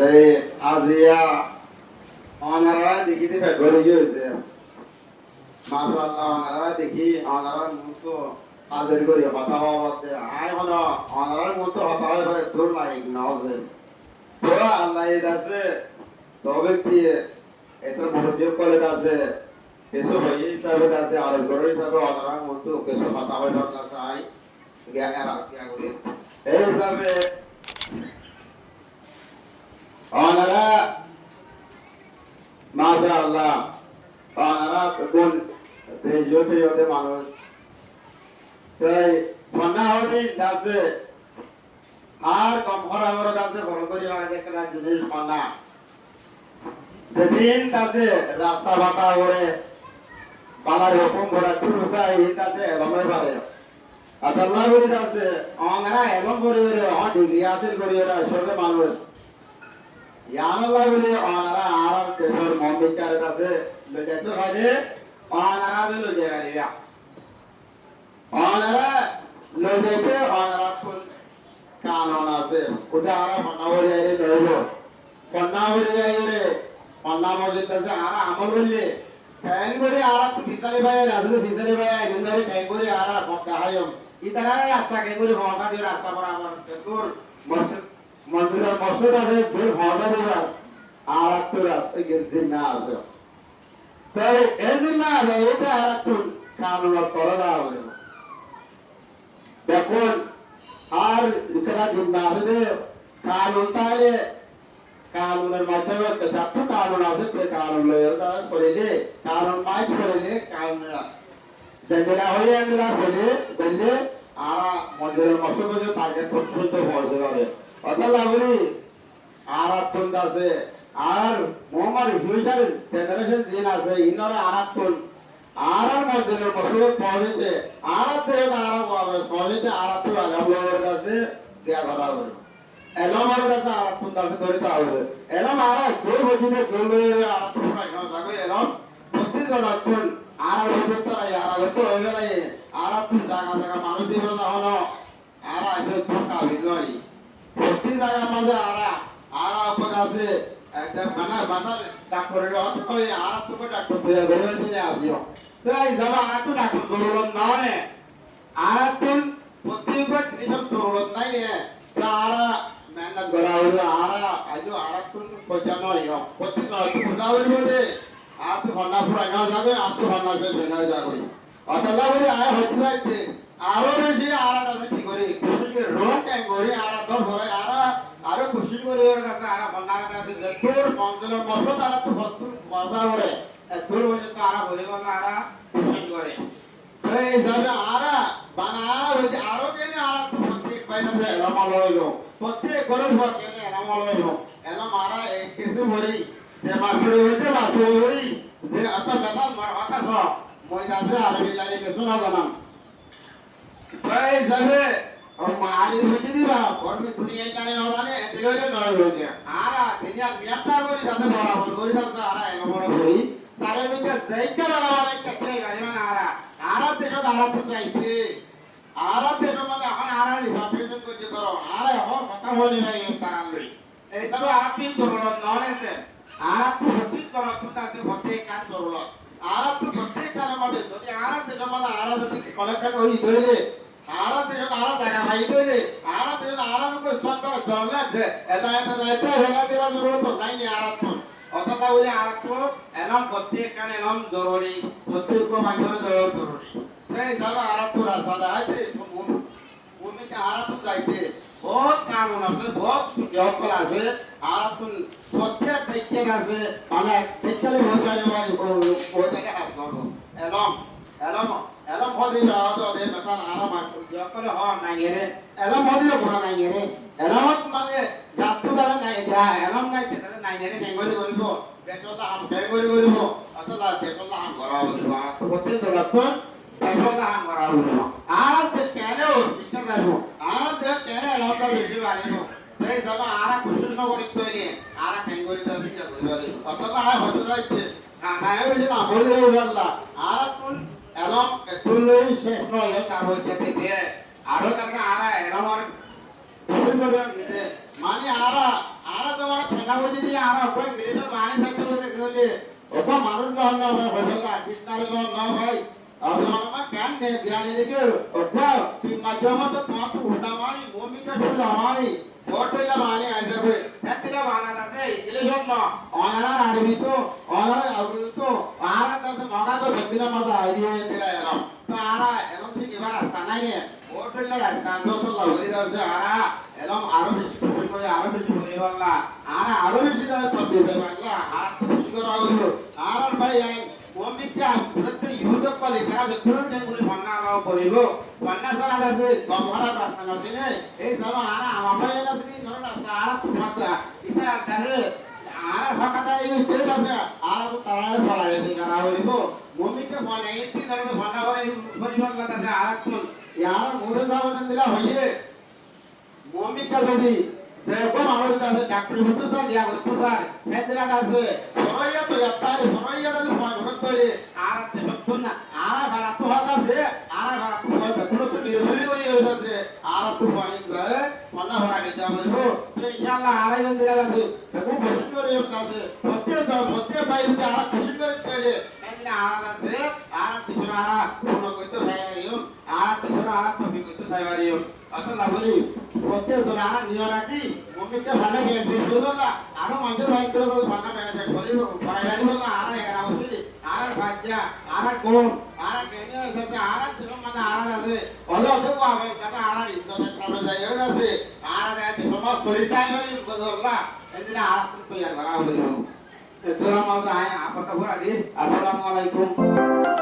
এই আজিয়া অনারা দেখি ফেট ভরে গিয়েছে মাশাআল্লাহ অনারা দেখি অনারার মুখ আদর করি কথা হওয়াতে আয় হন অনারার মুখ কথা হয় পরে তোর লাইক নজে তো আল্লাহ আছে তবে কি এত মুরব্বী কলেজ আছে কিছু ভাই হিসাবে আছে আর গড় হিসাবে অনারার মুখ কিছু কথা হয় কথা চাই জ্ঞান আর কি করি এই হিসাবে অনারা মাশাআল্লাহ অনারা কোন তেজতে মানুষ তাই ফনা হবি দাসে আর কম খরা বড় দাসে বড় করি মানে দেখতে না জিনিস ফনা যেদিন দাসে রাস্তা বাতা করে বালার হুকুম বড় তুরুকা এই দাসে এভাবে পারে আল্লাহ বলি দাসে অনারা এমন করে ডিগ্রি হাসিল করি ওরা সবে মানুষ ইয়ানুল্লাহ বলে অনারা আর দেশের মন্দির আছে লইতে খাইলে অনারা বলে জায়গা দিবা অনারা লইতে অনারা কোন কানুন আছে ওটা আর মানাবরি আইরে দেব কন্নাবরি আইরে কন্না মসজিদ আছে আর আমল বললে কাইন করে আর তো ফিসালি ভাই রাজু ফিসালি ভাই আইনদারি কাইন করে আর দেখায়ম ইতারা রাস্তা কাইন করে হওয়া দিয়ে রাস্তা পর আমার তোর মসজিদ মন্দিরের মসজিদ আছে যে ভাড়া দেবার আর একটু রাস্তা গেছে না আছে তাই এই যে না আছে এটা আর একটু কানুন করা যাবে দেখুন আর ইতারা জিম্মা আছে কানুন তাহলে কানুনের মাধ্যমে যত কানুন আছে তে কানুন লয়ে তারা সরিলে কানুন মাই সরিলে কানুন জেলা হয়ে আনলা বলে আর মন্দিরের মসজিদে টার্গেট পর্যন্ত পৌঁছে যাবে আল্লাহ বলি আর আত্মন আছে আর মোহাম্মদ ফিউচার জেনারেশন জিন আছে ইনারা আর আত্মন আর মসজিদের মসজিদ পৌঁছেতে আর থেকে আর পৌঁছেতে আর আত্মন আল্লাহর কাছে দেয়া ধরা হবে এলমার কাছে আর আত্মন আছে ধরে তা হবে এলম আর গোল মসজিদে গোল আর আত্মন রাখা যাবে এলম প্রত্যেক আত্মন আর হইতে আর হইতে হইবে না আর আত্মন জায়গা জায়গা মানুষ দিবে না হলো আর আছে তোকা বিজয় প্রতি জায়গার মাঝে আরা উপর আছে একটা বাসা ডাক্তারের ওই আর তোকে ডাক্তার তৈরি করে দিনে আসিও তো এই যাবা আর তো ডাক্তার জরুরত না মানে আর তুন প্রত্যেক জিনিস জরুরত নাই রে তারা মেহনত করা হলো আজও আর তুন পয়সা নয় প্রত্যেক তো পূজা হইবে আর তো হন্না ফুরাই না যাবে আর তো হন্না শেষ হয়ে না যাবে অতলা বলে আয় হতে যাইতে আরো বেশি আর আছে কি করে খুশিকে রোগ টাইম করে আর দর ধরে আরো খুশি করে ওর কাছে আর বন্নার কাছে যে তোর মঞ্জলের মশো তারা তো বস্তু মজা করে তোর বলে তো আর বলে বলে আর খুশি করে তো এই হিসাবে আর বানা আর ওই যে আরো কেন আর তো প্রত্যেক বাইরে যে এলামাল হইলো প্রত্যেক করে ভর কেন এলামাল হইলো এলাম আর এক কেসে ভরি যে মাসুরি হইতে মাসুরি হই যে আতা বেতাল মার আকাশ মই যাচ্ছে আর বিল্লানি কে শোনা জানাম ভাই যাবে और मारी होती थी बा और मैं दुनिया जाने ना जाने दिलो जो नॉय हो गया आरा दुनिया मियाता गोरी जाते बड़ा हो गोरी जाते आरा है बड़ा गोरी सारे में के सैका वाला वाला कट्टे गाड़ी में आरा देखो आरा तो चाहिए आरा देखो मत अपन आरा रिफॉर्मेशन को जो करो आरा और खत्म होने नहीं है तारान लो ऐसा भी आप भी करो नॉने से आरा तो होती करो तुता से होते काम करो आरा तो होते काम मत जो आरा देखो मत आरा जैसे कलेक्टर होई इधर आरा ते आरा जागा भाई दोले आरा ते आरा को सत्तर डॉलर এটা হেলা দিলা জরুরত নাই নি আরা তো অতটা বলে আরা তো এলম প্রত্যেক কানে এলম জরুরি প্রত্যেক কো বান্ধরে জরুরি এই যাবা আরা তো রাস্তা যাইতে ভূমিতে আরা তো যাইতে বহুত কানুন আছে বহুত সুযোগ আছে আরা তো প্রত্যেক দেখতে আছে মানে দেখলে বহুত জানে বহুত জায়গা হাত করো এলম এলম হদি না তো দে মেসান আরাম যকলে হ নাই রে এলম হদি ro ঘোড়া নাই রে এলম মানে জাতু দালা নাই যা এলম নাই তেতে নাই রে কেঙ্গরি করিব বেচলা হাম কেঙ্গরি করিব আসলা বেচলা হাম করা হইব প্রত্যেক জগত বেচলা হাম করা হইব আর তে কেনে ও বিটা যাবো আর তে কেনে এলম দা বেশি বাড়িব এই সব আর কোশিশ ন করি তৈরি আর কেঙ্গরি দা বিটা করিব আসলা হতে যাইতে নাই বেশি না বলে আল্লাহ আর কোন এলম তুলই শেষ নয় তার হইতে দিয়ে আরো কাছে আরা এলমর খুশি করে নিছে মানে আরা আরা তোমার ঠান্ডা বুঝি দিয়ে আরা কই গেলে মানি থাকতে গেলে ওপা মানুষ না না হইলা ডিসনারি না ভাই আর তোমার কেন নে ধ্যানে রেখে ওপা তুই মাঝামা তো তোমার উল্টা মারি ভূমিকা শুরু মারি ওটইলা মানি আইছে কই এতলা বানা আছে দিলে জন্য অনারা আরবি তো অনারা আরবি তো আরা কাছে মগা তো বেদিনা মজা আইডিয়া দিলা এলাম তো আরা এরকম ঠিক এবার রাস্তা নাই নে ওটইলা রাস্তা আছে তো লাগরি যাচ্ছে আরা এরকম আরো বেশি খুশি করে আরো বেশি করে বললা আরা আরো বেশি করে তবে যাবে আল্লাহ আরা খুশি করা হলো আর ভাই ভূমিকা প্রত্যেক ইউটিউব পালে তারা বেকুন কেন বলে বান্না লাও করিব বান্না সারা আছে গমহারা রাস্তা আছে নে এই সব আরা আমায় আছে নি ধরো রাস্তা আরা তোমার ইতার দেখে আরা ফাঁকাটা এই তেল আছে আরা তো তারা ফলারে দিই করা হইব ভূমিকা বনে এই ধরনের বান্না করে পরিবার লাগাছে আরা কোন ইয়ার মোরে যাওয়া দিলা হইয়ে ভূমিকা যদি যেরকম আমাদের কাছে ডাক্তার হতো স্যার দিয়া করতো স্যার হেদিলা কাছে সরইয়া তো ইয়াতারে সরইয়া তো ফোন করে আর তে সত্য না আর ভাড়া তো হতাছে আর ভাড়া তো হয় বেকুন তো নির্ভরি করি হইতাছে আর তো পানি যায় মনা ভরা কে যাব তো ইনশাআল্লাহ আড়াই দিন দিলা কাছে বেকুন বসুন করে কাছে প্রত্যেক বাইরে আর খুশি করে চলে হেদিলা আর আছে আর তিন আর কোন কইতো সাইবারিও আর তিন আর তো কইতো সাইবারিও আচ্ছা লাগলি প্রত্যেক জন আর নিয় রাখি ভূমিকা ভালো গে বিললা আরো মানুষের ভাই তোর ভালো বেড়ে বলি পড়াইবারি বললা আর এরা ওসি আর বাচ্চা আর কোন আর কেনে আছে আর ছিল মানে আর আছে হলো তো আবে দাদা আর ইজ্জত ক্রমে যাই আছে আর আছে সমাজ পরিটাইবারি বললা এদিন আর তৈরি করা হলো তোরা মজা আয় আপতা ঘোরা দি আসসালামু আলাইকুম